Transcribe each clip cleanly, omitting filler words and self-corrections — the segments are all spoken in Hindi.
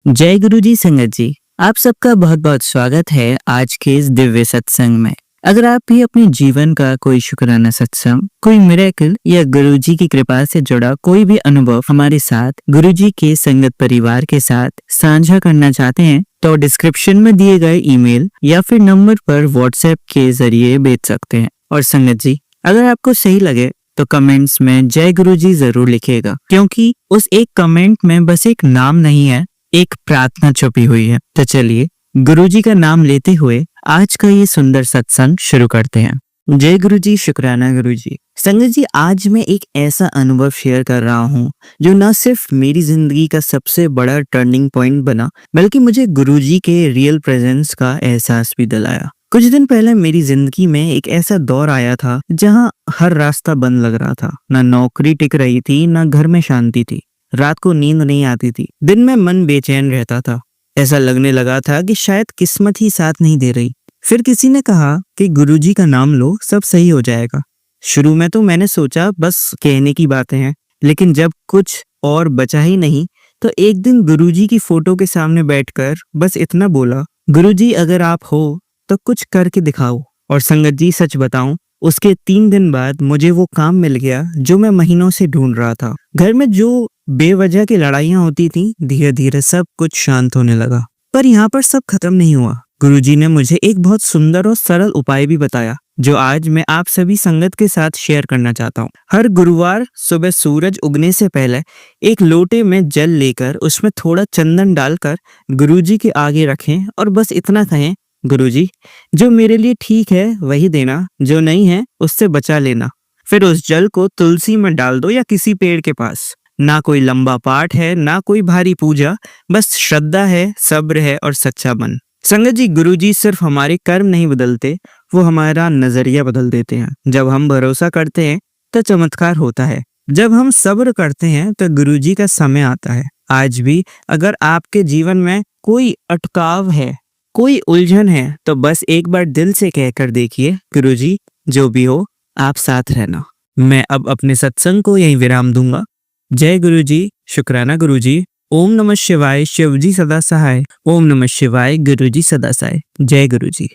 जय गुरु जी संगत जी। आप सबका बहुत बहुत स्वागत है आज के इस दिव्य सत्संग में। अगर आप भी अपने जीवन का कोई शुक्राना सत्संग, कोई मिरेकल या गुरु जी की कृपा से जुड़ा कोई भी अनुभव हमारे साथ गुरु जी के संगत परिवार के साथ साझा करना चाहते हैं तो डिस्क्रिप्शन में दिए गए ईमेल या फिर नंबर पर व्हाट्सएप के जरिए भेज सकते हैं। और संगत जी, अगर आपको सही लगे तो कमेंट्स में जय गुरु जी जरूर लिखिएगा, क्योंकि उस एक कमेंट में बस एक नाम नहीं है, एक प्रार्थना छुपी हुई है। तो चलिए गुरुजी का नाम लेते हुए आज का ये सुंदर सत्संग शुरू करते हैं। जय गुरु जी, शुक्राना गुरु जी। संगत जी, आज मैं एक ऐसा अनुभव शेयर कर रहा हूँ जो न सिर्फ मेरी जिंदगी का सबसे बड़ा टर्निंग पॉइंट बना, बल्कि मुझे गुरुजी के रियल प्रेजेंस का एहसास भी दिलाया। कुछ दिन पहले मेरी जिंदगी में एक ऐसा दौर आया था जहाँ हर रास्ता बंद लग रहा था। न नौकरी टिक रही थी, न घर में शांति थी, रात को नींद नहीं आती थी, दिन में मन बेचैन रहता था। ऐसा लगने लगा था कि शायद किस्मत ही साथ नहीं दे रही। फिर किसी ने कहा कि गुरुजी का नाम लो, सब सही हो जाएगा। शुरू में तो मैंने सोचा बस कहने की बातें हैं, लेकिन जब कुछ और बचा ही नहीं तो एक दिन गुरुजी की फोटो के सामने बैठकर बस इतना बोला, गुरुजी अगर आप हो तो कुछ करके दिखाओ। और संगत जी, सच बताऊं, उसके 3 दिन बाद मुझे वो काम मिल गया जो मैं महीनों से ढूंढ रहा था। घर में जो बेवजह की लड़ाइयां होती थी, धीरे धीरे सब कुछ शांत होने लगा। पर यहाँ पर सब खत्म नहीं हुआ। गुरुजी ने मुझे एक बहुत सुंदर और सरल उपाय भी बताया, जो आज मैं आप सभी संगत के साथ शेयर करना चाहता हूँ। हर गुरुवार सुबह सूरज उगने से पहले एक लोटे में जल लेकर उसमें थोड़ा चंदन डालकर गुरुजी के आगे रखें और बस इतना कहें, गुरुजी जो मेरे लिए ठीक है वही देना, जो नहीं है उससे बचा लेना। फिर उस जल को तुलसी में डाल दो या किसी पेड़ के पास। ना कोई लंबा पाठ है, ना कोई भारी पूजा, बस श्रद्धा है, सब्र है और सच्चा मन। संगत जी, गुरुजी सिर्फ हमारे कर्म नहीं बदलते, वो हमारा नजरिया बदल देते हैं। जब हम भरोसा करते हैं तो चमत्कार होता है। जब हम सब्र करते हैं तो गुरुजी का समय आता है। आज भी अगर आपके जीवन में कोई अटकाव है, कोई उलझन है, तो बस एक बार दिल से कहकर देखिए, गुरुजी जो भी हो आप साथ रहना। मैं अब अपने सत्संग को यहीं विराम दूंगा। जय गुरु जी, शुक्राना गुरु जी। ओम नमः शिवाय, शिव जी सदा सहाय। ओम नमः शिवाय, गुरु जी सदा सहाय। जय गुरु जी।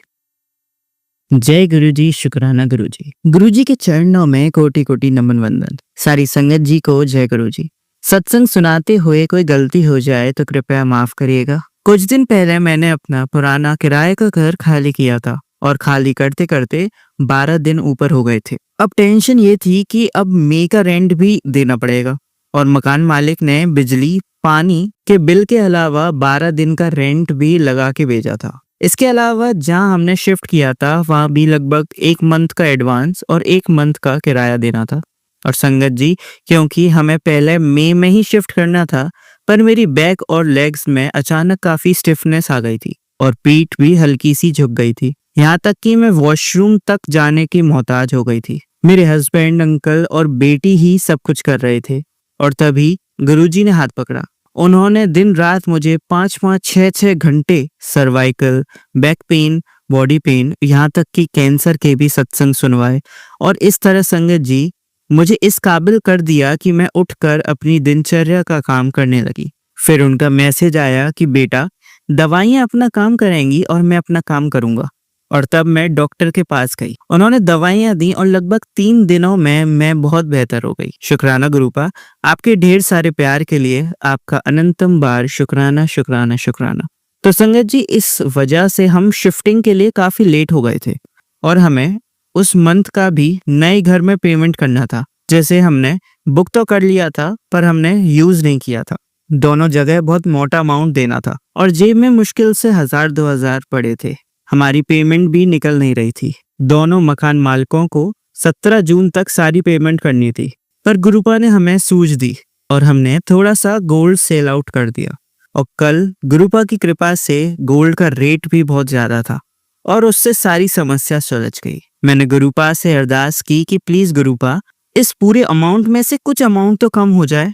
जय गुरु जी, शुक्राना गुरु जी। गुरु जी के चरणों में कोटि कोटि नमन वंदन। सारी संगत जी को जय गुरु जी। सत्संग सुनाते हुए कोई गलती हो जाए तो कृपया माफ करिएगा। कुछ दिन पहले मैंने अपना पुराना किराए का घर खाली किया था और खाली करते करते 12 दिन ऊपर हो गए थे। अब टेंशन ये थी कि अब मई का रेंट भी देना पड़ेगा और मकान मालिक ने बिजली पानी के बिल के अलावा 12 दिन का रेंट भी लगा के भेजा था। इसके अलावा जहां हमने शिफ्ट किया था वहां भी लगभग 1 मंथ का एडवांस और 1 मंथ का किराया देना था। और संगत जी, क्योंकि हमें पहले मई में ही शिफ्ट करना था, पर मेरी बैक और लेग्स में अचानक काफी स्टिफनेस आ गई थी और पीठ भी हल्की सी झुक गई थी। यहाँ तक कि मैं वॉशरूम तक जाने की मोहताज हो गई थी। मेरे हस्बैंड, अंकल और बेटी ही सब कुछ कर रहे थे और तभी गुरुजी ने हाथ पकड़ा। उन्होंने दिन रात मुझे 5-5, 6-6 घंटे cervical, back pain, body pain, यहाँ तक कि कैंसर के भी सत्संग सुनवाए और इस तरह संगत जी मुझे इस काबिल कर दिया कि मैं उठकर अपनी दिनचर्या का काम करने लगी। फिर उनका मैसेज आया कि बेटा, दवाइयाँ अपना काम करेंगी और मैं अपना काम करूंगा। और तब मैं डॉक्टर के पास गई। उन्होंने दवाइयाँ दी और लगभग 3 दिनों में मैं बहुत बेहतर हो गई। शुक्राना गुरुपा, आपके ढेर सारे प्यार के लिए आपका अनंतम बार शुक्राना शुक्राना शुक्राना। तो संगत जी, इस वजह से हम शिफ्टिंग के लिए काफी लेट हो गए थे और हमें उस मंथ का भी नए घर में पेमेंट करना था। जैसे हमने बुक तो कर लिया था पर हमने यूज नहीं किया था। दोनों जगह बहुत मोटा अमाउंट देना था और जेब में मुश्किल से 1000-2000 पड़े थे। हमारी पेमेंट भी निकल नहीं रही थी। दोनों मकान मालिकों को 17 जून तक सारी पेमेंट करनी थी, पर गुरुपा ने हमें सूझ दी और हमने थोड़ा सा गोल्ड सेल आउट कर दिया। और कल गुरुपा की कृपा से गोल्ड का रेट भी बहुत ज्यादा था और उससे सारी समस्या सुलझ गई। मैंने गुरुपा से अरदास की कि प्लीज गुरुपा, इस पूरे अमाउंट में से कुछ अमाउंट तो कम हो जाए।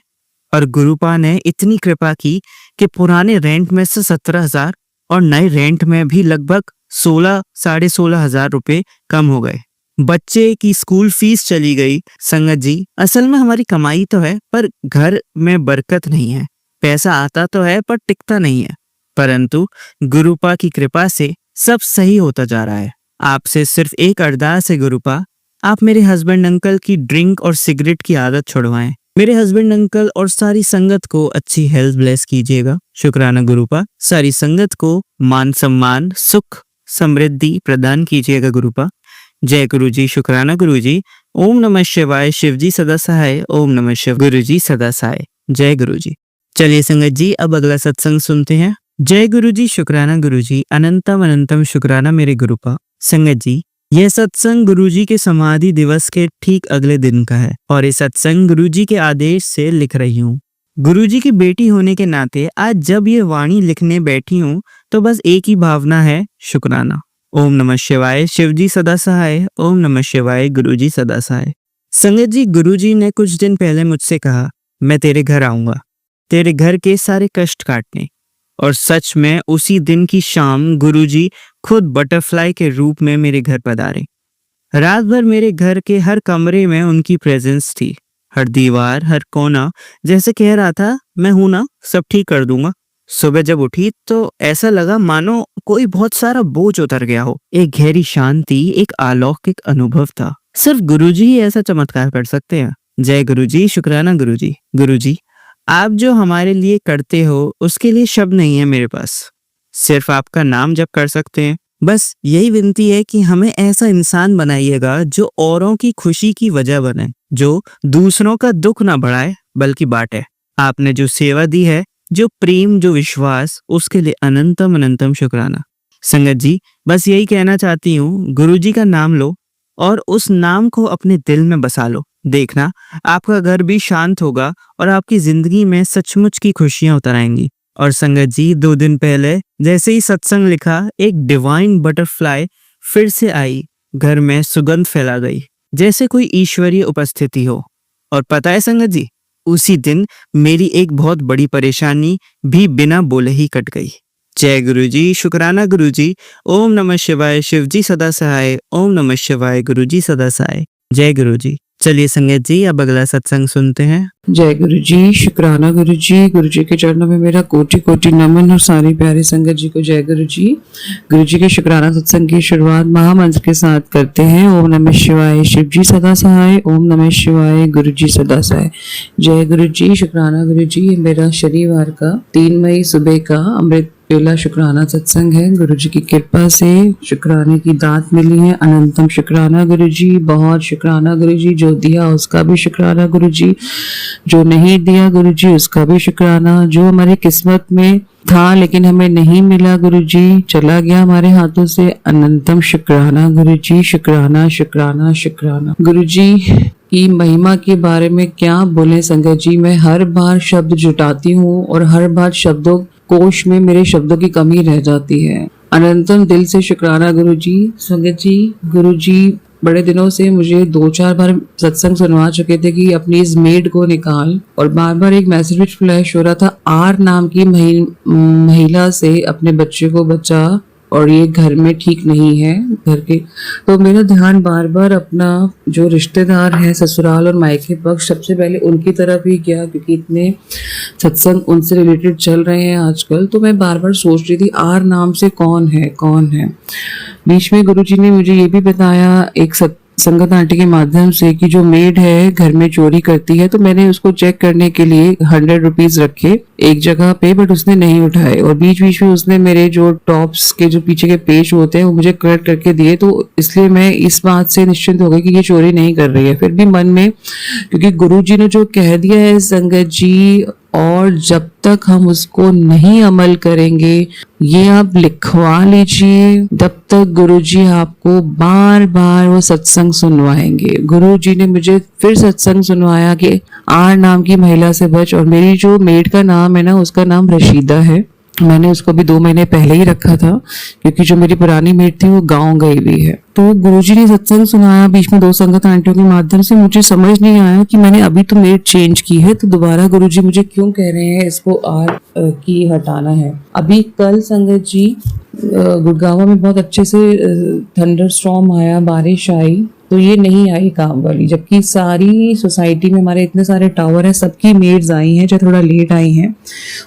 और गुरुपा ने इतनी कृपा की कि पुराने रेंट में से 17,000 और नए रेंट में भी लगभग 16-16,500 रुपए कम हो गए। बच्चे की स्कूल फीस चली गई। संगत जी, असल में हमारी कमाई तो है पर घर में बरकत नहीं है। पैसा आता तो है पर टिकता नहीं है, परंतु गुरुपा की कृपा से सब सही होता जा रहा है। आपसे सिर्फ एक अरदास है गुरुपा, आप मेरे हस्बैंड अंकल की ड्रिंक और सिगरेट की आदत छुड़वाएं। मेरे हस्बैंड अंकल और सारी संगत को अच्छी हेल्थ ब्लेस कीजिएगा। शुक्राना गुरुपा। सारी संगत को मान सम्मान सुख समृद्धि प्रदान कीजिएगा गुरुपा। जय गुरु जी। शुक्राना गुरु जी। ओम नमः शिवाय। शिव जी सदा सहाय। ओम नमः शिव। गुरु जी सदा सहाय। जय गुरु जी। चलिए संगत जी, अब अगला सत्संग सुनते हैं। जय गुरु जी। शुक्राना गुरु जी। अनंतम अनंतम शुक्राना मेरे गुरुपा। संगत जी, यह सत्संग गुरुजी के समाधि दिवस के ठीक अगले दिन का है और ये सत्संग गुरुजी के आदेश से लिख रही हूँ। गुरुजी की बेटी होने के नाते आज जब ये वाणी लिखने बैठी हूँ तो बस एक ही भावना है, शुक्राना। ओम नमः शिवाय। शिव जी सदा सहाय। ओम नमः शिवाय। गुरुजी सदा सहाय। संगत जी, गुरुजी ने कुछ दिन पहले मुझसे कहा, मैं तेरे घर आऊंगा तेरे घर के सारे कष्ट काटने। और सच में उसी दिन की शाम गुरुजी खुद बटरफ्लाई के रूप में मेरे घर पधारे। रात भर मेरे घर के हर कमरे में उनकी प्रेजेंस थी। हर दीवार हर कोना जैसे कह रहा था, मैं हूं ना, सब ठीक कर दूंगा। सुबह जब उठी तो ऐसा लगा मानो कोई बहुत सारा बोझ उतर गया हो। एक गहरी शांति, एक अलौकिक अनुभव था। सिर्फ गुरुजी ही ऐसा चमत्कार कर सकते हैं। जय गुरुजी। शुक्राना गुरुजी। गुरुजी, आप जो हमारे लिए करते हो उसके लिए शब्द नहीं है मेरे पास, सिर्फ आपका नाम जप कर सकते हैं। बस यही विनती है कि हमें ऐसा इंसान बनाइएगा जो औरों की खुशी की वजह बने, जो दूसरों का दुख ना बढ़ाए बल्कि बांटे। आपने जो सेवा दी है, जो प्रेम, जो विश्वास, उसके लिए अनंतम अनंतम शुक्राना। संगत जी, बस यही कहना चाहती हूँ, गुरुजी का नाम लो और उस नाम को अपने दिल में बसा लो। देखना आपका घर भी शांत होगा और आपकी जिंदगी में सचमुच की खुशियां उतर आएंगी। और संगत जी, 2 दिन पहले जैसे ही सत्संग लिखा, एक डिवाइन बटरफ्लाई फिर से आई, घर में सुगंध फैला गई, जैसे कोई ईश्वरीय उपस्थिति हो। और पता है संगत जी, उसी दिन मेरी एक बहुत बड़ी परेशानी भी बिना बोले ही कट गई। जय गुरु जी। शुक्राना गुरु जी। ओम नमः शिवाय। शिव जी सदा सहाय। ओम नमः शिवाय। गुरु जी सदा सहाय। जय गुरु जी। चलिए संगत जी, अब अगला सत्संग सुनते हैं। जय गुरु जी। शुक्राना गुरु जी के चरणों में मेरा कोटि कोटि नमन और सारी प्यारी संगत जी को जय गुरु जी। गुरु जी के शुक्राना सत्संग की शुरुआत महामंत्र के साथ करते हैं। ओम नमः शिवाय। शिव जी सदा सहाय। ओम नमः शिवाय। गुरु जी सदा सहाय। जय गुरु जी। शुक्राना गुरु जी। मेरा शनिवार का 3 मई सुबह का अमृत पहला शुक्राना सत्संग है। गुरु जी की कृपा से शुक्राने की दात मिली है। अनंतम शुक्राना गुरु जी। बहुत शुक्राना गुरु जी। जो दिया उसका भी शुक्राना गुरु जी, जो नहीं दिया गुरु जी उसका भी शुक्राना। जो हमारी किस्मत में था लेकिन हमें नहीं मिला गुरु जी, चला गया हमारे हाथों से, अनंतम शुक्राना गुरु जी। शुक्राना शुक्राना शुक्राना। गुरु जी की महिमा के बारे में क्या बोले संगत जी। मैं हर बार शब्द जुटाती हूँ और हर बार शब्दों कोश में मेरे शब्दों की कमी रह जाती है। अनंतम दिल से शुक्राना गुरु जी। संगत जी, गुरु जी बड़े दिनों से मुझे 2-4 बार सत्संग सुनवा चुके थे कि अपनी इस मेड को निकाल, और बार बार एक मैसेज फ्लैश हो रहा था, आर नाम की महिला से अपने बच्चे को बचा और ये घर में ठीक नहीं है घर के। तो मेरा ध्यान बार बार अपना जो रिश्तेदार है ससुराल और मायके पक्ष, सबसे पहले उनकी तरफ ही गया, क्योंकि इतने सत्संग उनसे रिलेटेड चल रहे हैं आजकल। तो मैं बार बार सोच रही थी आर नाम से कौन है। बीच में गुरुजी ने मुझे ये भी बताया एक संगत आंटी के माध्यम से कि जो मेड है घर में चोरी करती है, तो मैंने उसको चेक करने के लिए 100 रुपीज रखे एक जगह पे, बट उसने नहीं उठाए। और बीच बीच में उसने मेरे जो टॉप्स के जो पीछे के पेच होते हैं वो मुझे कट करके दिए। तो इसलिए मैं इस बात से निश्चिंत हो गई कि ये चोरी नहीं कर रही है। फिर भी मन में, क्योंकि गुरुजी ने जो कह दिया है संगत जी, और जब तक हम उसको नहीं अमल करेंगे, ये आप लिखवा लीजिए, तब तक गुरुजी आपको बार बार वो सत्संग सुनवाएंगे। गुरुजी ने मुझे फिर सत्संग सुनवाया कि आर नाम की महिला से बच। और मेरी जो मेड का नाम है ना, उसका नाम रशीदा है। मैंने उसको भी 2 महीने पहले ही रखा था, क्योंकि जो मेरी पुरानी मेड थी वो गांव गई हुई है। तो गुरुजी ने सत्संग सुनाया बीच में 2 संगत आंटियों के माध्यम से। मुझे समझ नहीं आया कि मैंने अभी तो मेड चेंज की है, तो दोबारा गुरुजी मुझे क्यों कह रहे हैं इसको आर की हटाना है। अभी कल संगत जी गुड़गांव में बहुत अच्छे से थंडर स्टॉर्म आया, बारिश आई, तो ये नहीं आई काम वाली, जबकि सारी सोसाइटी में हमारे इतने सारे टावर हैं, सबकी मेड्स आई हैं, जो थोड़ा लेट आई हैं।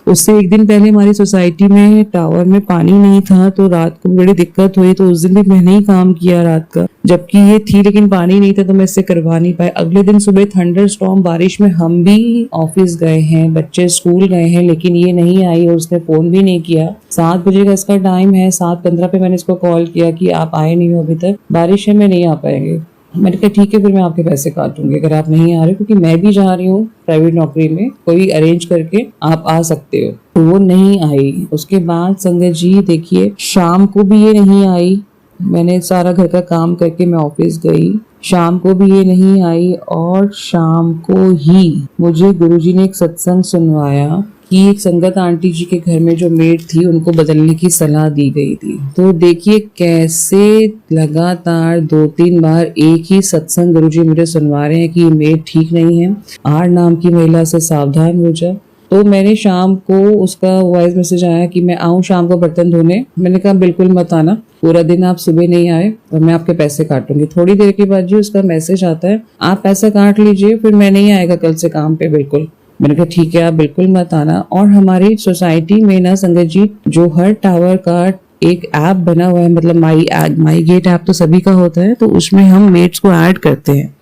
उससे एक दिन पहले हमारी सोसाइटी में टावर में पानी नहीं था, तो रात को बड़ी दिक्कत हुई, तो उस दिन भी मैंने ही काम किया रात का, जबकि ये थी लेकिन पानी नहीं था, तो मैं इससे करवा नहीं पाए। अगले दिन सुबह थंडर स्टॉर्म बारिश में हम भी ऑफिस गए हैं, बच्चे स्कूल गए हैं, लेकिन ये नहीं आई और उसने फोन भी नहीं किया। 7 बजे का इसका टाइम है, 7:15 पे मैंने इसको कॉल किया कि आप आए नहीं हो अभी तक, बारिश है, मैं नहीं आ पाएंगे। मैंने कहा ठीक है, फिर मैं आपके पैसे काटूंगी अगर आप नहीं आ रहे, क्योंकि मैं भी जा रही हूँ प्राइवेट नौकरी में, कोई अरेंज करके आप आ सकते हो। तो वो नहीं आई। उसके बाद संगत जी देखिए, शाम को भी ये नहीं आई। मैंने सारा घर का काम करके मैं ऑफिस गई, शाम को भी ये नहीं आई, और शाम को ही मुझे गुरुजी ने एक सत्संग सुनवाया कि एक संगत आंटी जी के घर में जो मेड थी उनको बदलने की सलाह दी गई थी। तो देखिए कैसे लगातार 2-3 बार एक ही सत्संग गुरुजी मुझे सुनवा रहे हैं कि ये मेड ठीक नहीं है, आर नाम की महिला से सावधान हो जा। तो मैंने शाम को, उसका वॉइस मैसेज आया कि मैं आऊँ शाम को बर्तन धोने। मैंने कहा बिल्कुल मत आना, पूरा दिन आप सुबह नहीं आए और मैं आपके पैसे काटूंगी। थोड़ी देर के बाद जी उसका मैसेज आता है, आप पैसा काट लीजिए, फिर मैं नहीं आएगा कल से काम पे बिल्कुल। मैंने कहा ठीक है, आप बिल्कुल मत आना। और हमारी सोसाइटी में ना संगत जी, जो हर टावर का एक ऐप बना हुआ है, मतलब माई गेट ऐप तो सभी का होता है, तो उसमें हम मेट्स को ऐड करते हैं।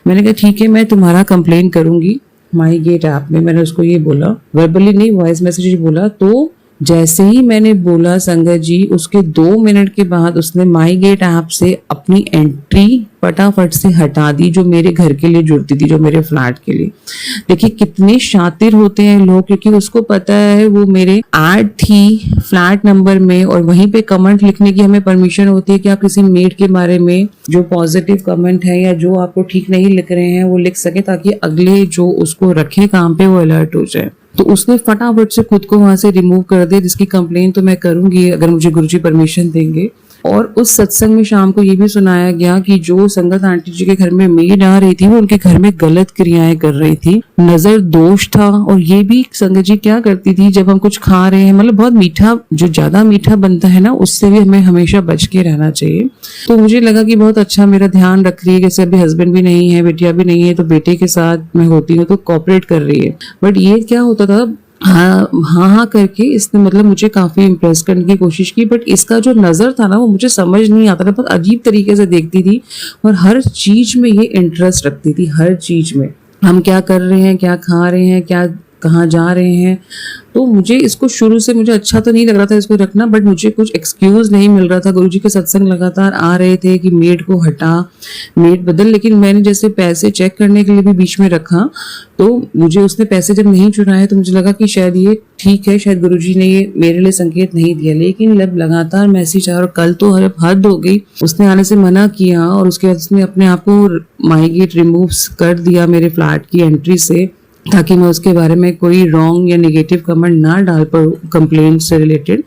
मैंने कहा ठीक है, मैं तुम्हारा कंप्लेन करूंगी माई गेट ऐप में। मैंने उसको ये बोला, वर्बली नहीं, वॉइस मैसेज बोला। तो जैसे ही मैंने बोला संगत जी, उसके 2 मिनट के बाद उसने माई गेट ऐप से अपनी एंट्री फटाफट से हटा दी, जो मेरे घर के लिए जुड़ती थी, जो मेरे फ्लैट के लिए। देखिए कितने शातिर होते हैं लोग, क्योंकि उसको पता है वो मेरे ऐड थी फ्लैट नंबर में, और वहीं पे कमेंट लिखने की हमें परमिशन होती है कि आप किसी मेड के बारे में जो पॉजिटिव कमेंट है या जो आपको ठीक नहीं लिख रहे हैं वो लिख सके, ताकि अगले जो उसको रखे काम पे वो अलर्ट हो जाए। तो उसने फटाफट से खुद को वहां से रिमूव कर दिया, जिसकी कंप्लेन तो मैं करूंगी अगर मुझे गुरुजी परमिशन देंगे। और उस सत्संग में शाम को ये भी सुनाया गया कि जो संगत आंटी जी के घर में मेड आ रही थी, वो उनके घर में गलत क्रियाएं कर रही थी, नजर दोष था। और ये भी संगत जी क्या करती थी, जब हम कुछ खा रहे हैं, मतलब बहुत मीठा, जो ज्यादा मीठा बनता है ना, उससे भी हमें हमेशा बच के रहना चाहिए। तो मुझे लगा कि बहुत अच्छा मेरा ध्यान रख रही है, जैसे अभी हस्बैंड भी नहीं है, बेटिया भी नहीं है, तो बेटे के साथ मैं होती हूँ तो कोऑपरेट कर रही है। बट ये क्या होता था, हाँ करके इसने मतलब मुझे काफी इम्प्रेस करने की कोशिश की, बट इसका जो नजर था ना, वो मुझे समझ नहीं आता था, बहुत अजीब तरीके से देखती थी, और हर चीज में ये इंटरेस्ट रखती थी, हर चीज में। हम क्या कर रहे हैं, क्या खा रहे हैं, क्या कहाँ जा रहे हैं। तो मुझे इसको शुरू से मुझे अच्छा तो नहीं लग रहा था इसको रखना, बट मुझे कुछ एक्सक्यूज नहीं मिल रहा था। गुरुजी के सत्संग लगातार आ रहे थे कि मेड को हटा, मेड बदल, लेकिन मैंने जैसे पैसे चेक करने के लिए भी बीच में रखा, तो मुझे उसने पैसे जब नहीं चुराए तो मुझे लगा कि शायद ये ठीक है, शायद गुरुजी ने ये मेरे लिए संकेत नहीं दिया। लेकिन जब लगातार मैसेज आया, और कल तो हद हो गई, उसने आने से मना किया, और उसके बाद उसने अपने आप को माई गेट रिमूव कर दिया मेरे फ्लैट की एंट्री से, ताकि मैं उसके बारे में कोई रॉन्ग या नेगेटिव कमेंट ना डाल पाऊं कंप्लेंट से रिलेटेड।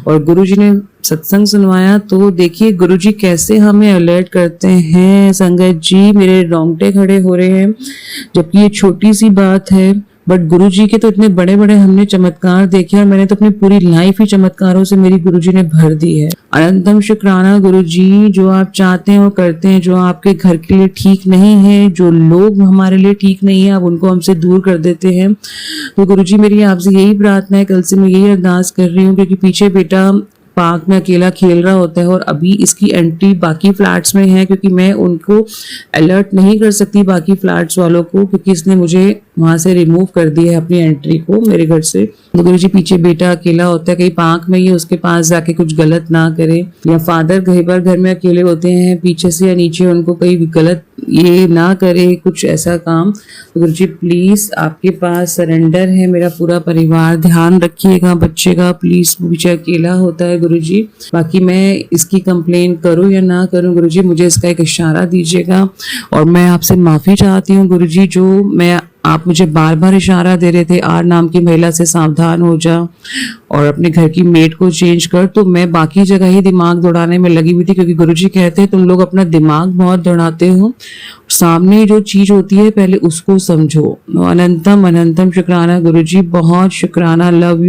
और गुरुजी ने सत्संग सुनवाया, तो देखिए गुरुजी कैसे हमें अलर्ट करते हैं संगत जी, मेरे रोंगटे खड़े हो रहे हैं, जबकि ये छोटी सी बात है, बट गुरुजी के तो इतने बड़े बड़े हमने चमत्कार देखे, और मैंने तो अपनी पूरी लाइफ ही चमत्कारों से मेरी गुरुजी ने भर दी है। अनंतम शुक्राना गुरुजी, जो आप चाहते हैं वो करते हैं, जो आपके घर के लिए ठीक नहीं है, जो लोग हमारे लिए ठीक नहीं है, आप उनको हमसे दूर कर देते हैं। तो गुरुजी मेरी आपसे यही प्रार्थना है, कल से मैं यही अरदास कर रही हूँ, क्योंकि पीछे बेटा पार्क में अकेला खेल रहा होता है, और अभी इसकी एंट्री बाकी फ्लैट्स में है, क्योंकि मैं उनको अलर्ट नहीं कर सकती बाकी फ्लैट्स वालों को, क्योंकि इसने मुझे वहां से रिमूव कर दिया है अपनी एंट्री को मेरे घर से। तो गुरुजी पीछे बेटा अकेला होता है, कहीं पार्क में ही उसके पास जाके कुछ गलत ना करे, या फादर कई बार घर में अकेले होते हैं, पीछे से या नीचे उनको कहीं गलत ये ना करे कुछ ऐसा काम। तो गुरुजी प्लीज आपके पास सरेंडर है मेरा पूरा परिवार, ध्यान रखिएगा बच्चे का, प्लीज पीछे अकेला होता है गुरुजी। बाकी मैं इसकी कंप्लेन करूं या ना करूं गुरुजी, मुझे इसका एक इशारा दीजिएगा। और मैं आपसे माफी चाहती हूँ गुरुजी, जो मैं आप मुझे बार बार इशारा दे रहे थे, आर नाम की महिला से सावधान हो जा और अपने घर की मेट को चेंज कर, तो मैं बाकी जगह ही दिमाग दौड़ाने में लगी हुई थी, क्योंकि गुरुजी कहते हैं तुम लोग अपना दिमाग बहुत दौड़ाते हो, सामने जो चीज होती है पहले उसको समझो। अनंतम अनंतम शुक्राना गुरुजी, बहुत शुक्राना, लव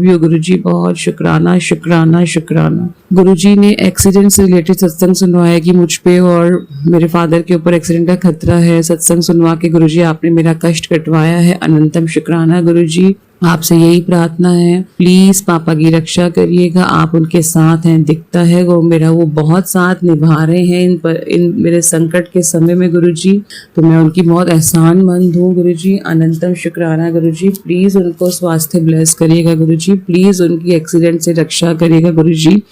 यू गुरुजी, बहुत शुक्राना शुक्राना शुक्राना। गुरुजी ने एक्सीडेंट से रिलेटेड सत्संग सुनवाया कि मुझ पे और मेरे फादर के ऊपर एक्सीडेंट का खतरा है। सत्संग सुनवा के गुरुजी आपने मेरा कष्ट कटवाया है। अनंतम शुक्राना गुरुजी, आपसे यही प्रार्थना है, प्लीज पापा की रक्षा करिएगा, आप उनके साथ हैं, दिखता है वो बहुत साथ निभा रहे हैं इन मेरे संकट के समय में गुरुजी, तो मैं उनकी बहुत एहसानमंद हूँ गुरुजी। अनंतम शुक्राना गुरुजी, प्लीज उनको स्वास्थ्य ब्लेस करिएगा गुरुजी, प्लीज उनकी एक्सीडेंट से रक्षा करिएगा गुरुजी।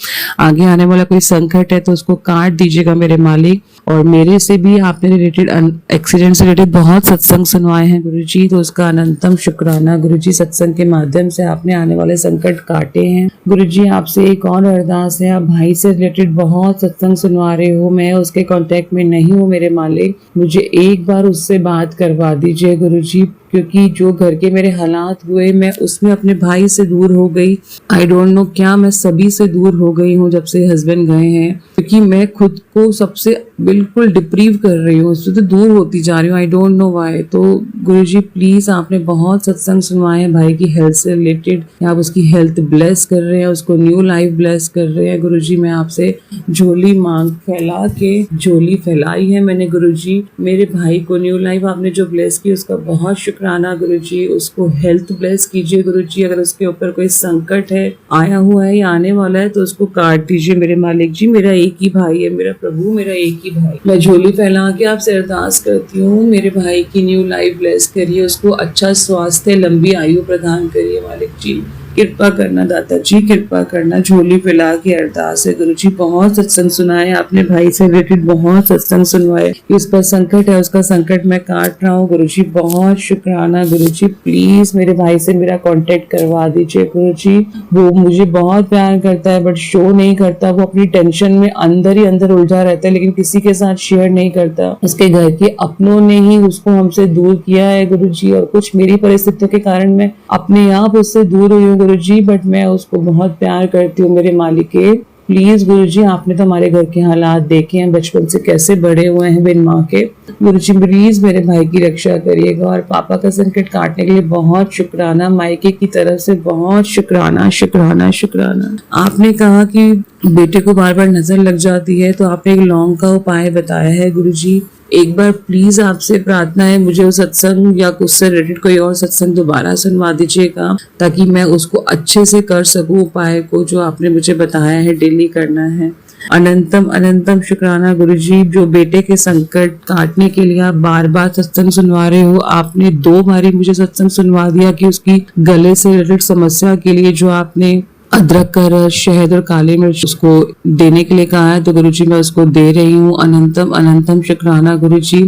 आगे आने वाला कोई संकट है तो उसको काट दीजिएगा मेरे मालिक। और मेरे से भी आपने रिलेटेड एक्सीडेंट से रिलेटेड बहुत सत्संग सुनवाए हैं गुरुजी, तो उसका अनंतम शुक्राना गुरुजी। सत्संग के माध्यम से आपने आने वाले संकट काटे हैं गुरुजी। आपसे एक और अरदास है, आप भाई से रिलेटेड बहुत सत्संग सुनवा रहे हो, मैं उसके कांटेक्ट में नहीं हूँ मेरे मालिक, मुझे एक बार उससे बात करवा दीजिए गुरुजी, क्योंकि जो घर के मेरे हालात हुए मैं उसमें अपने भाई से दूर हो गई। आई डोंट नो क्या मैं सभी से दूर हो गई हूँ जब से हस्बैंड गए हैं, क्योंकि मैं खुद को सबसे बिल्कुल डिप्रीव कर रही हूँ, उससे तो दूर होती जा रही हूँ। I don't know why. तो गुरुजी प्लीज, आपने बहुत सत्संग सुनवाए हैं भाई की हेल्थ से रिलेटेड, आप उसकी हेल्थ ब्लेस कर रहे हैं, उसको न्यू लाइफ ब्लेस कर रहे हैं गुरुजी। मैं आपसे झोली मांग फैला के झोली फैलाई है मैंने गुरुजी, मेरे भाई को न्यू लाइफ आपने जो ब्लेस की उसका बहुत शुक्राना गुरुजी। उसको हेल्थ ब्लेस कीजिए गुरुजी, अगर उसके ऊपर कोई संकट है, आया हुआ है या आने वाला है, तो उसको काट दीजिए मेरे मालिक जी। मेरा एक ही भाई है, मेरा प्रभु मेरा एक ही भाई। मैं झोली फैला के आपसे अरदास करती हूँ, मेरे भाई की न्यू लाइफ ब्लेस करिए, उसको अच्छा स्वास्थ्य लंबी आयु प्रदान करिए मालिक जी, कृपा करना दाता जी, कृपा करना। झोली फैला के अरदास है गुरुजी। बहुत सत्संग सुनाए आपने, भाई से रिलेटेड बहुत सत्संग सुनवाए कि उस पर संकट है, उसका संकट मैं काट रहा हूँ गुरुजी। बहुत शुक्राना गुरुजी, प्लीज मेरे भाई से मेरा कांटेक्ट करवा दीजिए गुरुजी। वो मुझे बहुत प्यार करता है बट शो नहीं करता, वो अपनी टेंशन में अंदर ही अंदर उलझा रहता है, लेकिन किसी के साथ शेयर नहीं करता। उसके घर के अपनों ने ही उसको हमसे दूर किया है गुरुजी, और कुछ मेरी परिस्थितियों के कारण मैं अपने आप उससे दूर हुई हूँ गुरुजी, बट मैं उसको बहुत प्यार करती हूँ मेरे मालिक के। प्लीज गुरुजी, आपने तो हमारे घर के हालात देखे हैं, बचपन से कैसे बड़े हुए हैं बिन माँ के। गुरुजी प्लीज मेरे भाई की रक्षा करिएगा, और पापा का संकट काटने के लिए बहुत शुक्राना, मायके की तरफ से बहुत शुक्राना शुक्राना शुक्राना। आपने कहा कि बेटे को बार बार नजर लग जाती है, तो आपने एक लौंग का उपाय बताया है गुरुजी। एक बार प्लीज आपसे प्रार्थना है, मुझे उस सत्संग या उससे रिलेटेड कोई और सत्संग दोबारा सुनवा दीजिएगा, ताकि मैं उसको अच्छे से कर सकूं उपाय को जो आपने मुझे बताया है डेली करना है। अनंतम अनंतम शुक्राना गुरुजी, जो बेटे के संकट काटने के लिए आप बार बार सत्संग सुनवा रहे हो। आपने 2 बारी मुझे सत्संग सुनवा दिया कि उसकी गले से रिलेटेड समस्या के लिए जो आपने अदरक का रस, शहद और काली मिर्च उसको देने के लिए कहा है, तो गुरुजी मैं उसको दे रही हूँ। अनंतम अनंतम शुक्राना गुरुजी,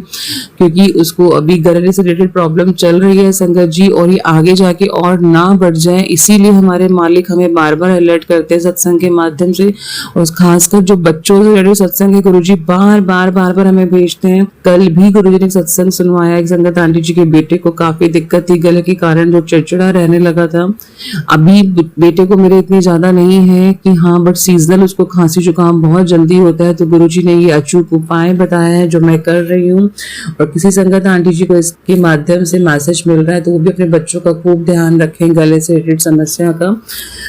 क्योंकि उसको अभी गले से रिलेटेड प्रॉब्लम चल रही है संगत जी, और ये आगे जाके और ना बढ़ जाए, इसीलिए हमारे मालिक हमें बार बार अलर्ट करते हैं सत्संग के माध्यम से। और खासकर जो बच्चों से रिलेटेड सत्संग है गुरुजी बार बार हमें भेजते हैं। कल भी गुरुजी ने सत्संग सुनवाया, एक संगत आंटी जी के बेटे को काफी दिक्कत थी गले के कारण, जो चिड़चिड़ा रहने लगा था। अभी बेटे को मेरे ज्यादा नहीं है कि हाँ, बट सीजनल उसको खांसी जुकाम बहुत जल्दी होता है, तो गुरुजी ने ये अचूक उपाय बताया है जो मैं कर रही हूँ। और किसी संगत आंटी जी को इसके माध्यम से मैसेज मिल रहा है, तो वो भी अपने बच्चों का खूब ध्यान रखें गले से रिलेटेड समस्या का।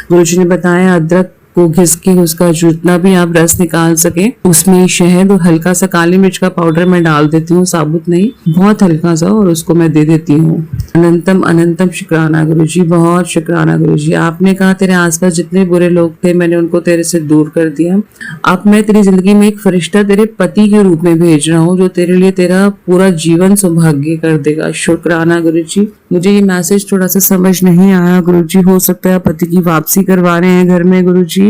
गुरुजी ने बताया अदरक को घिस के उसका जितना भी आप रस निकाल सके, उसमें शहद और हल्का सा काली मिर्च का पाउडर मैं डाल देती हूँ, साबुत नहीं, बहुत हल्का सा, और उसको मैं दे देती हूँ। अनंतम अनंतम शुक्राना गुरुजी, बहुत शुक्राना गुरुजी। आपने कहा तेरे आसपास जितने बुरे लोग थे मैंने उनको तेरे से दूर कर दिया, अब मैं तेरी जिंदगी में एक फरिश्ता तेरे पति के रूप में भेज रहा हूँ, जो तेरे लिए तेरा पूरा जीवन सौभाग्य कर देगा। शुक्राना गुरुजी। मुझे ये मैसेज थोड़ा सा समझ नहीं आया गुरुजी, हो सकता है पति की वापसी करवा रहे हैं घर में गुरुजी,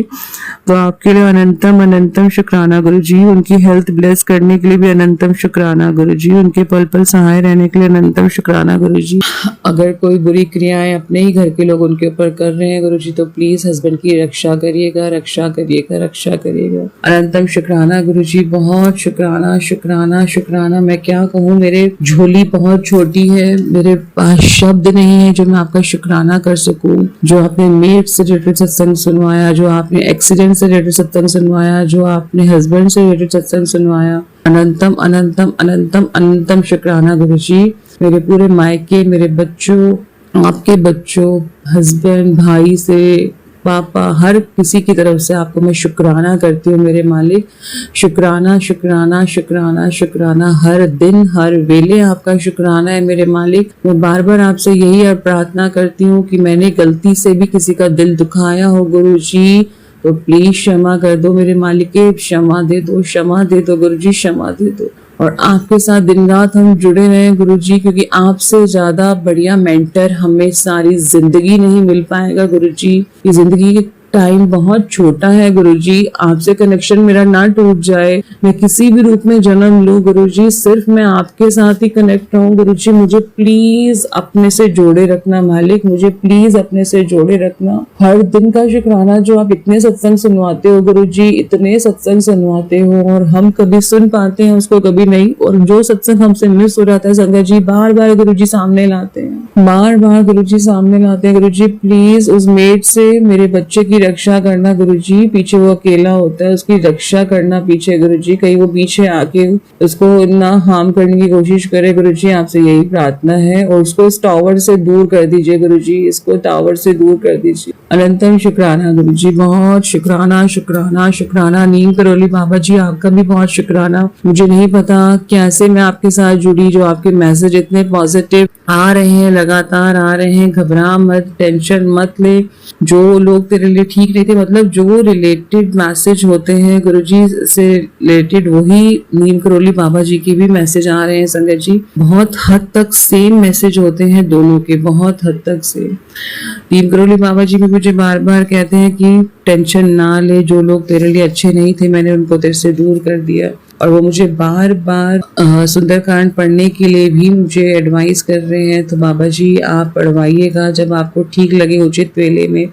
तो आपके लिए अनंतम अनंतम शुक्राना गुरुजी। उनकी हेल्थ ब्लेस करने के लिए भी अनंतम शुक्राना गुरुजी, उनके पल पल सहाय रहने के लिए अनंतम शुक्राना गुरुजी। अगर कोई बुरी क्रियाएं अपने ही घर के लोग उनके ऊपर कर रहे हैं गुरुजी, तो प्लीज हस्बैंड की रक्षा करिएगा, रक्षा करिएगा, रक्षा करिएगा। अनंतम शुक्राना गुरुजी, बहुत शुक्राना शुक्राना शुक्राना। मैं क्या कहूँ, मेरे झोली बहुत छोटी है, मेरे पास शब्द नहीं है जो मैं आपका शुक्राना कर सकूं। जो आपने मेट से रिलेटेड सत्संग सुनवाया, जो आपने आपने एक्सीडेंट से रिलेटेड सत्संग सुनवाया, जो आपने हस्बैंड से रिलेटेड सत्संग सुनवाया, अनंतम अनंतम अनंतम अनंतम शुक्राना गुरुजी। मेरे पूरे मायके, मेरे बच्चों, आपके बच्चों, हस्बैंड, भाई से, पापा, हर किसी की तरफ से आपको मैं शुक्राना करती हूँ मेरे मालिक। शुक्राना शुक्राना शुक्राना शुक्राना, हर दिन हर वेले आपका शुक्राना है मेरे मालिक। मैं बार बार आपसे यही प्रार्थना करती हूँ कि मैंने गलती से भी किसी का दिल दुखाया हो गुरुजी, तो प्लीज क्षमा कर दो मेरे मालिक, क्षमा दे दो, क्षमा दे दो गुरुजी, क्षमा दे दो। और आपके साथ दिन रात हम जुड़े रहे गुरुजी, क्योंकि आपसे ज्यादा बढ़िया मेंटर हमें सारी जिंदगी नहीं मिल पाएगा गुरुजी। ये जिंदगी की टाइम बहुत छोटा है गुरुजी, आपसे कनेक्शन मेरा ना टूट जाए। मैं किसी भी रूप में जन्म लूं गुरुजी, सिर्फ मैं आपके साथ ही कनेक्ट रहूं गुरुजी। मुझे प्लीज अपने से जोड़े रखना मालिक, मुझे प्लीज अपने से जोड़े रखना। हर दिन का शुक्राना, जो आप इतने सत्संग सुनवाते हो गुरुजी, इतने सत्संग सुनवाते हो, और हम कभी सुन पाते हैं उसको, कभी नहीं। और जो सत्संग हमसे मिस हो जाता है संगत जी, बार बार गुरुजी सामने लाते हैं, बार बार गुरुजी सामने लाते हैं। गुरुजी प्लीज उस मेड से मेरे बच्चे की रक्षा करना गुरुजी, पीछे वो अकेला होता है, उसकी रक्षा करना पीछे गुरुजी, कहीं वो पीछे आके उसको ना हार्म करने की कोशिश करे गुरुजी, आपसे यही प्रार्थना है। और उसको इस टावर से दूर कर दीजिए गुरुजी, इसको टावर से दूर कर दीजिए। अनंतम शुक्राना गुरुजी, बहुत शुक्राना शुक्राना शुक्राना। नीम करोली बाबा जी, आपका भी बहुत शुक्राना। मुझे नहीं पता कैसे मैं आपके साथ जुड़ी, जो आपके मैसेज इतने पॉजिटिव आ रहे हैं, लगातार आ रहे हैं। घबरा मत, टेंशन मत ले। जो लोग तेरे लिए ठीक नहीं थे, मतलब जो रिलेटेड मैसेज होते हैं गुरुजी से रिलेटेड, वही नीम करोली बाबा जी की भी मैसेज आ रहे हैं संगत जी। बहुत हद तक सेम मैसेज होते हैं दोनों के, बहुत हद तक से। नीम करोली बाबा जी भी मुझे बार बार कहते हैं कि टेंशन ना ले, जो लोग तेरे लिए अच्छे नहीं थे मैंने उनको तेरे से दूर कर दिया। और वो मुझे बार बार सुंदरकांड पढ़ने के लिए भी मुझे एडवाइस कर रहे हैं। तो बाबा जी आप पढ़वाइएगा जब आपको ठीक लगे, उचित वेले में।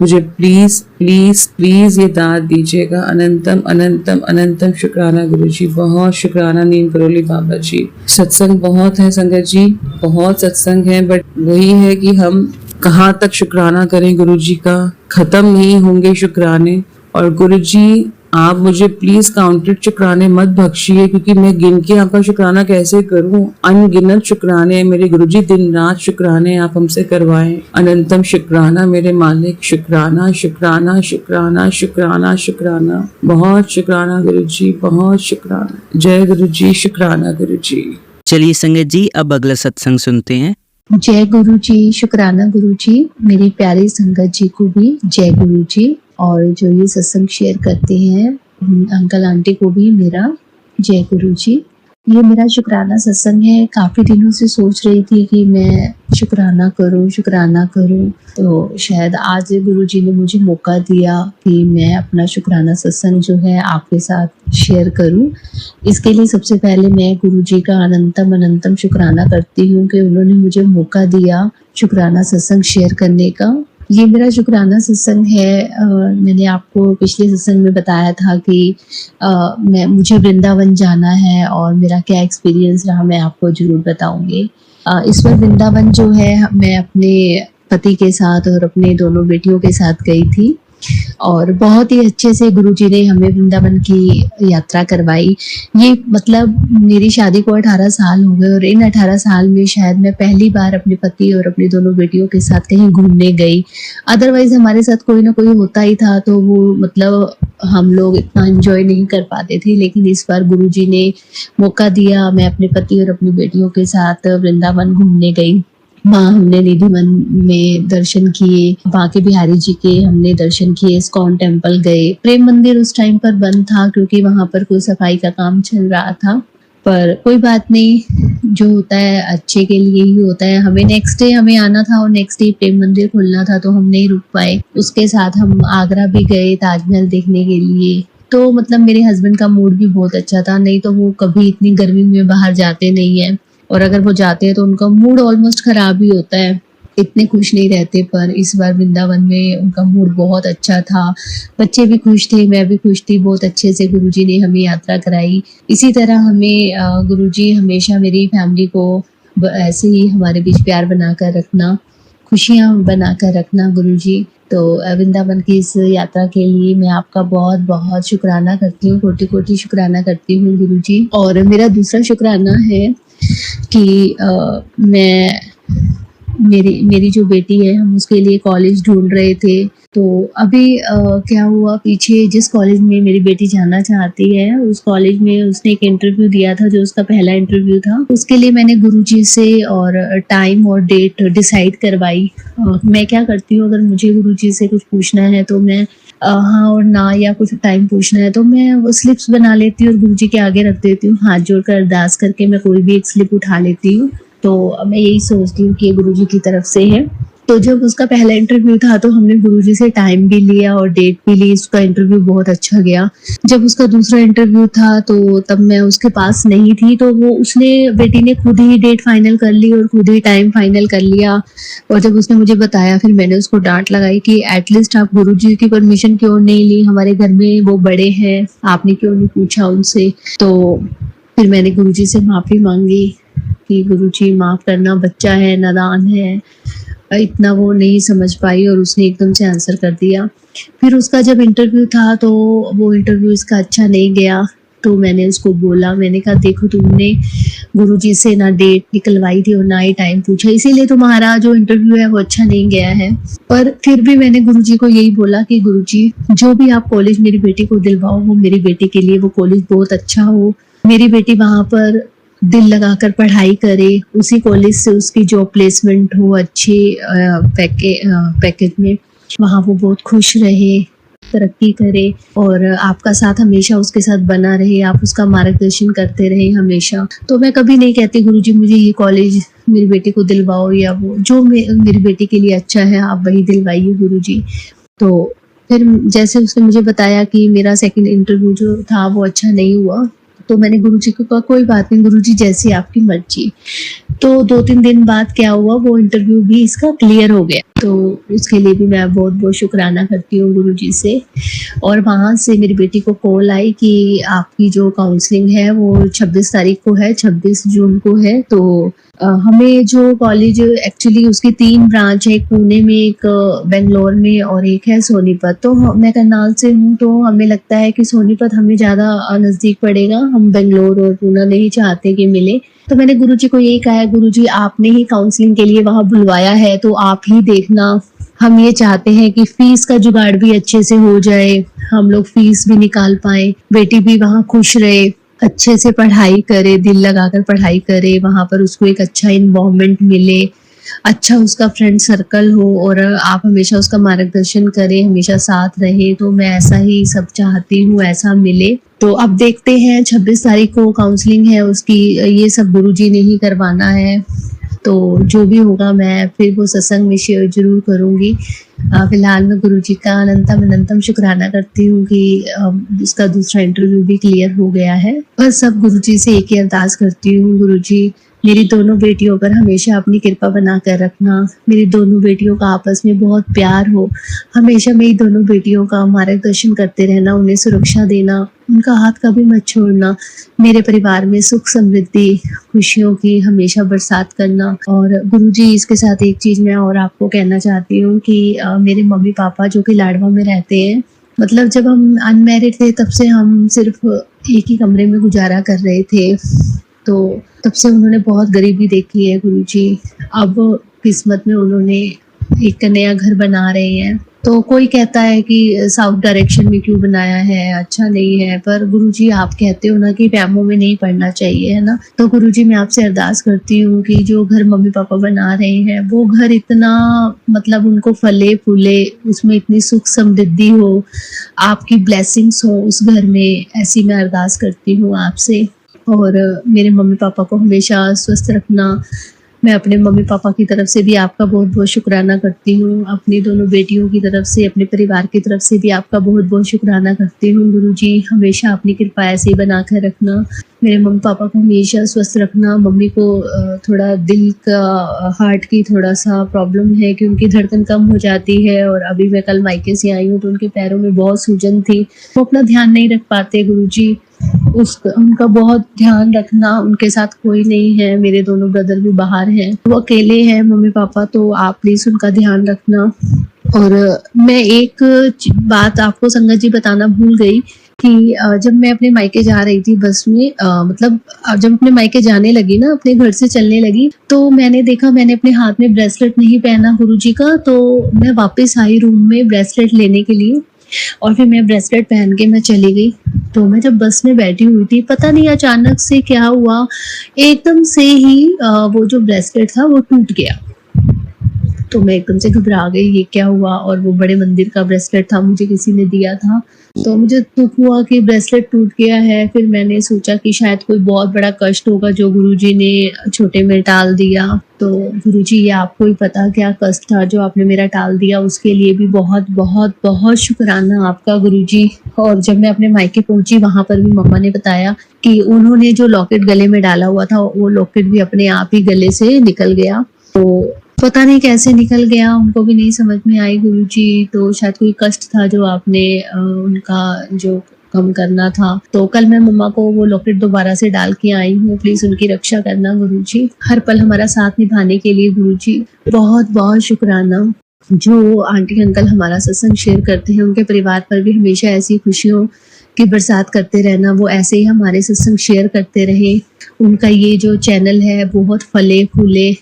मुझे प्लीज प्लीज प्लीज ये दाद दीजिएगा। अनंतम अनंतम अनंतम शुक्राना गुरुजी, बहुत शुक्राना नीम करोली बाबा जी। सत्संग बहुत है संगत जी, बहुत सत्संग है, बट वही है कि हम कहाँ तक शुक्राना करें गुरुजी का, खत्म नहीं होंगे शुक्राने। और गुरुजी आप मुझे प्लीज काउंटेड शुक्राने मत बख्शिए, क्योंकि मैं गिन के आपका शुक्राना कैसे करूं। अनगिनत शुक्राने हैं मेरे गुरुजी, दिन रात शुक्राने आप हमसे करवाएं। अनंतम शुक्राना मेरे मालिक, शुक्राना शुक्राना शुक्राना शुक्राना शुक्राना, बहुत शुक्राना गुरुजी, बहुत शुक्राना। जय गुरुजी, शुक्राना गुरुजी। चलिए संगत जी, अब अगला सत्संग सुनते हैं। जय गुरु जी, शुक्राना गुरु जी। मेरी प्यारी संगत जी को भी जय गुरु जी, और जो ये सत्संग शेयर करते हैं अंकल आंटी को भी मेरा जय गुरु जी। ये मेरा शुक्राना सत्संग है। काफ़ी दिनों से सोच रही थी कि मैं शुक्राना करूं, शुक्राना करूं, तो शायद आज गुरुजी ने मुझे मौका दिया कि मैं अपना शुक्राना सत्संग जो है आपके साथ शेयर करूं। इसके लिए सबसे पहले मैं गुरुजी का अनंतम अनंतम शुक्राना करती हूं कि उन्होंने मुझे मौका दिया शुक्राना सत्संग शेयर करने का। ये मेरा शुक्राना सत्संग है। मैंने आपको पिछले सत्संग में बताया था कि मुझे वृंदावन जाना है और मेरा क्या एक्सपीरियंस रहा मैं आपको जरूर बताऊंगी। इस बार वृंदावन जो है मैं अपने पति के साथ और अपने दोनों बेटियों के साथ गई थी, और बहुत ही अच्छे से गुरुजी ने हमें वृंदावन की यात्रा करवाई। ये मतलब मेरी शादी को 18 साल हो गए, और इन 18 साल में शायद मैं पहली बार अपने पति और अपनी दोनों बेटियों के साथ कहीं घूमने गई। अदरवाइज हमारे साथ कोई ना कोई होता ही था, तो वो मतलब हम लोग इतना एंजॉय नहीं कर पाते थे। लेकिन इस बार गुरुजी ने मौका दिया, मैं अपने पति और अपनी बेटियों के साथ वृंदावन घूमने गई। वहाँ हमने निधिवन में दर्शन किए, बांके बिहारी जी के हमने दर्शन किए, इस्कॉन टेम्पल गए। प्रेम मंदिर उस टाइम पर बंद था क्योंकि वहाँ पर कोई सफाई का काम चल रहा था, पर कोई बात नहीं, जो होता है अच्छे के लिए ही होता है। हमें नेक्स्ट डे हमें आना था और नेक्स्ट डे प्रेम मंदिर खुलना था, तो हम नहीं रुक पाए। उसके साथ हम आगरा भी गए ताजमहल देखने के लिए। तो मतलब मेरे हस्बैंड का मूड भी बहुत अच्छा था, नहीं तो वो कभी इतनी गर्मी में बाहर जाते नहीं है, और अगर वो जाते हैं तो उनका मूड ऑलमोस्ट खराब ही होता है, इतने खुश नहीं रहते। पर इस बार वृंदावन में उनका मूड बहुत अच्छा था, बच्चे भी खुश थे, मैं भी खुश थी। बहुत अच्छे से गुरुजी ने हमें यात्रा कराई। इसी तरह हमें गुरुजी हमेशा मेरी फैमिली को ऐसे ही हमारे बीच प्यार बनाकर रखना, खुशियाँ बनाकर रखना गुरुजी। तो वृंदावन की इस यात्रा के लिए मैं आपका बहुत बहुत शुक्राना करती हूँ, कोटि कोटि शुक्राना करती हूँ गुरुजी। और मेरा दूसरा शुक्राना है कि मैं मेरी मेरी जो बेटी है, हम उसके लिए कॉलेज ढूंढ रहे थे। तो अभी क्या हुआ, पीछे जिस कॉलेज में मेरी बेटी जाना चाहती है उस कॉलेज में उसने एक इंटरव्यू दिया था, जो उसका पहला इंटरव्यू था। उसके लिए मैंने गुरुजी से और टाइम और डेट डिसाइड करवाई। मैं क्या करती हूँ, अगर मुझे गुरुजी से कुछ पूछना है तो मैं हाँ और ना, या कुछ टाइम पूछना है तो मैं वो स्लिप्स बना लेती हूँ और गुरुजी के आगे रख देती हूँ। हाथ जोड़कर अरदास करके मैं कोई भी एक स्लिप उठा लेती हूँ। तो मैं यही सोचती हूँ कि ये गुरुजी की तरफ से है। तो जब उसका पहला इंटरव्यू था तो हमने गुरुजी से टाइम भी लिया और डेट भी ली। उसका इंटरव्यू बहुत अच्छा गया। जब उसका दूसरा इंटरव्यू था तो तब मैं उसके पास नहीं थी, तो वो उसने बेटी ने खुद ही डेट फाइनल कर ली और खुद ही टाइम फाइनल कर लिया। और जब उसने मुझे बताया, फिर मैंने उसको डांट लगाई कि एटलीस्ट आप गुरुजी की परमिशन क्यों नहीं ली, हमारे घर में वो बड़े हैं, आपने क्यों नहीं पूछा उनसे। तो फिर मैंने गुरुजी से माफी मांगी कि गुरुजी माफ करना, बच्चा है, नादान है, इतना वो नहीं समझ पाई। और उसने एकदम से आंसर कर दिया। फिर उसका जब इंटरव्यू था तो वो इंटरव्यू इसका अच्छा नहीं गया। तो मैंने उसको बोला, मैंने कहा देखो तुमने गुरुजी से ना डेट निकलवाई थी और ना ही टाइम पूछा, इसीलिए तुम्हारा जो इंटरव्यू है वो अच्छा नहीं गया है। पर फिर भी मैंने गुरुजी को यही बोला कि गुरुजी जो भी आप कॉलेज मेरी बेटी को दिलवाओ, वो मेरी बेटी के लिए वो कॉलेज बहुत अच्छा हो, मेरी बेटी वहां पर दिल लगाकर पढ़ाई करे, उसी कॉलेज से उसकी जॉब प्लेसमेंट हो अच्छी पैकेज में, वहाँ वो बहुत खुश रहे, तरक्की करे और आपका साथ हमेशा उसके साथ बना रहे, आप उसका मार्गदर्शन करते रहे हमेशा। तो मैं कभी नहीं कहती गुरुजी मुझे ये कॉलेज मेरी बेटी को दिलवाओ, या वो जो मेरी बेटी के लिए अच्छा है आप वही दिलवाइए गुरुजी। तो फिर जैसे उसने मुझे बताया कि मेरा सेकंड इंटरव्यू जो था वो अच्छा नहीं हुआ, तो मैंने गुरुजी को कहा कोई बात नहीं गुरुजी, जैसी आपकी मर्जी। तो 2-3 दिन बाद क्या हुआ, वो इंटरव्यू भी इसका क्लियर हो गया। तो उसके लिए भी मैं बहुत बहुत शुक्राना करती हूँ गुरुजी से। और वहाँ से मेरी बेटी को कॉल आई कि आपकी जो काउंसलिंग है वो 26 तारीख को है, 26 जून को है। तो हमें जो कॉलेज, एक्चुअली उसकी 3 ब्रांच है, एक पुणे में, एक बेंगलोर में और एक है सोनीपत। तो मैं करनाल से हूँ, तो हमें लगता है कि सोनीपत हमें ज़्यादा नज़दीक पड़ेगा, हम बेंगलोर और पुणे नहीं चाहते कि मिले। तो मैंने गुरुजी को यही कहा है, गुरुजी आपने ही काउंसलिंग के लिए वहाँ बुलवाया है तो आप ही देखना, हम ये चाहते हैं कि फीस का जुगाड़ भी अच्छे से हो जाए, हम लोग फीस भी निकाल पाए, बेटी भी वहाँ खुश रहे, अच्छे से पढ़ाई करे, दिल लगाकर पढ़ाई करे, वहाँ पर उसको एक अच्छा इन्वायरमेंट मिले, अच्छा उसका फ्रेंड सर्कल हो और आप हमेशा उसका मार्गदर्शन करें, हमेशा साथ रहे। तो मैं ऐसा ही सब चाहती हूँ, ऐसा मिले। तो अब देखते हैं, 26 तारीख को काउंसलिंग है उसकी, ये सब गुरुजी ने ही करवाना है। तो जो भी होगा मैं फिर वो सत्संग में शेयर जरूर करूँगी। फिलहाल मैं गुरुजी का अनंतम अनंतम शुक्राना करती हूँ कि उसका दूसरा इंटरव्यू भी क्लियर हो गया है। बस सब गुरुजी से एक ही अरदास करती हूँ, गुरुजी मेरी दोनों बेटियों पर हमेशा अपनी कृपा बना कर रखना, मेरी दोनों बेटियों का आपस में बहुत प्यार हो, हमेशा मेरी दोनों बेटियों का मार्गदर्शन करते रहना, उन्हें सुरक्षा देना, उनका हाथ कभी मत छोड़ना, मेरे परिवार में सुख समृद्धि खुशियों की हमेशा बरसात करना। और गुरुजी इसके साथ एक चीज़ मैं और आपको कहना चाहती हूँ कि मेरे मम्मी पापा जो कि लाडवा में रहते हैं, मतलब जब हम अनमैरिड थे तब से हम सिर्फ एक ही कमरे में गुजारा कर रहे थे, तो तब से उन्होंने बहुत गरीबी देखी है गुरुजी। अब किस्मत में उन्होंने एक नया घर बना रहे हैं। तो कोई कहता है कि साउथ डायरेक्शन में क्यों बनाया है, अच्छा नहीं है, पर गुरुजी आप कहते हो ना कि पैमों में नहीं पड़ना चाहिए, है ना। तो गुरुजी मैं आपसे अरदास करती हूँ कि जो घर मम्मी पापा बना रहे हैं वो घर इतना, मतलब उनको फले फूले, उसमें इतनी सुख समृद्धि हो, आपकी ब्लेसिंग्स हो उस घर में, ऐसी मैं अरदास करती हूँ आपसे। और मेरे मम्मी पापा को हमेशा स्वस्थ रखना। मैं अपने मम्मी पापा की तरफ से भी आपका बहुत बहुत शुक्राना करती हूँ, अपनी दोनों बेटियों की तरफ से, अपने परिवार की तरफ से भी आपका बहुत बहुत शुक्राना करती हूँ। गुरुजी हमेशा अपनी कृपा ऐसे ही बना कर रखना, मेरे मम्मी पापा को हमेशा स्वस्थ रखना। मम्मी को थोड़ा दिल का, हार्ट की थोड़ा सा प्रॉब्लम है कि उनकी धड़कन कम हो जाती है, और अभी मैं कल मायके से आई हूँ तो उनके पैरों में बहुत सूजन थी, वो अपना ध्यान नहीं रख पाते गुरुजी, उनका बहुत ध्यान रखना। उनके साथ कोई नहीं है, मेरे दोनों ब्रदर भी बाहर हैं, वो अकेले हैं मम्मी पापा, तो आप प्लीज उनका ध्यान रखना। और मैं एक बात आपको संगत जी बताना भूल गई कि जब मैं अपने मायके जा रही थी बस में, मतलब जब अपने मायके जाने लगी ना, अपने घर से चलने लगी, तो मैंने देखा मैंने अपने हाथ में ब्रेसलेट नहीं पहना गुरुजी का। तो मैं वापस आई रूम में ब्रेसलेट लेने के लिए, और फिर मैं ब्रेसलेट पहन के मैं चली गई। तो मैं जब बस में बैठी हुई थी, पता नहीं अचानक से क्या हुआ, एकदम से ही वो जो ब्रेसलेट था वो टूट गया। तो मैं एकदम से घबरा गई, ये क्या हुआ। और वो बड़े मंदिर का ब्रेसलेट था, मुझे किसी ने दिया था। तो मुझे दुख हुआ कि ब्रेसलेट टूट गया है। फिर मैंने सोचा कि शायद कोई बहुत बड़ा कष्ट होगा जो गुरुजी ने छोटे में टाल दिया। तो गुरुजी, ये आपको ही पता क्या कष्ट था जो आपने मेरा टाल दिया, उसके लिए भी बहुत बहुत बहुत शुक्राना आपका गुरुजी। और जब मैं अपने मायके पहुंची, वहां पर भी मम्मा ने बताया कि उन्होंने जो लॉकेट गले में डाला हुआ था, वो लॉकेट भी अपने आप ही गले से निकल गया। तो पता नहीं कैसे निकल गया, उनको भी नहीं समझ में आई गुरुजी। तो शायद कोई कष्ट था जो आपने उनका जो कम करना था। तो कल मैं मम्मा को वो लॉकेट दोबारा से डाल के आई हूँ। प्लीज उनकी रक्षा करना गुरुजी, हर पल हमारा साथ निभाने के लिए गुरुजी बहुत बहुत शुक्राना। जो आंटी अंकल हमारा सत्संग शेयर करते हैं, उनके परिवार पर भी हमेशा ऐसी खुशियों की बरसात करते रहना, वो ऐसे ही हमारे सत्संग शेयर करते रहे। उनका ये जो चैनल है बहुत फले फूले,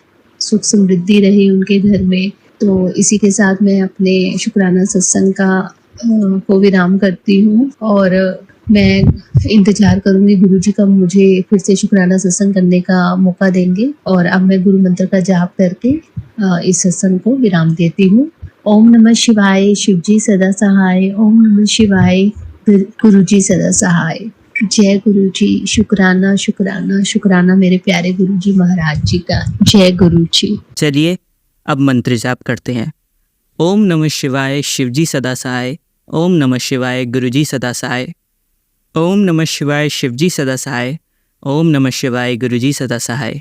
सुख समृद्धि रहे उनके घर में। तो इसी के साथ मैं अपने शुक्राना सत्संग को विराम करती हूँ, और मैं इंतजार करूंगी गुरुजी कब मुझे फिर से शुक्राना सत्संग करने का मौका देंगे। और अब मैं गुरु मंत्र का जाप करके इस सत्संग को विराम देती हूँ। ओम नमः शिवाय, शिवजी सदा सहाय। ओम नमः शिवाय, गुरुजी सदा सहाय। जय गुरु जी। शुक्राना शुक्राना शुक्राना मेरे प्यारे गुरु जी महाराज जी का। जय गुरु जी। चलिए अब मंत्र जाप करते हैं। ओम नमः शिवाय, शिवजी सदा सहाय। ओम नमः शिवाय, गुरुजी सदा सहाय। ओम नमः शिवाय, शिवजी सदा सहाय। ओम नमः शिवाय, गुरुजी सदा सहाय।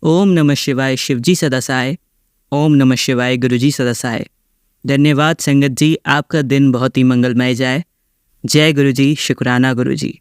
ओम नमः शिवाय, शिवजी सदा सहाय। ओम नमः शिवाय, गुरुजी सदा सहाय। धन्यवाद संगत जी, आपका दिन बहुत ही मंगलमय जाए। जय गुरुजी, शुक्राना गुरुजी।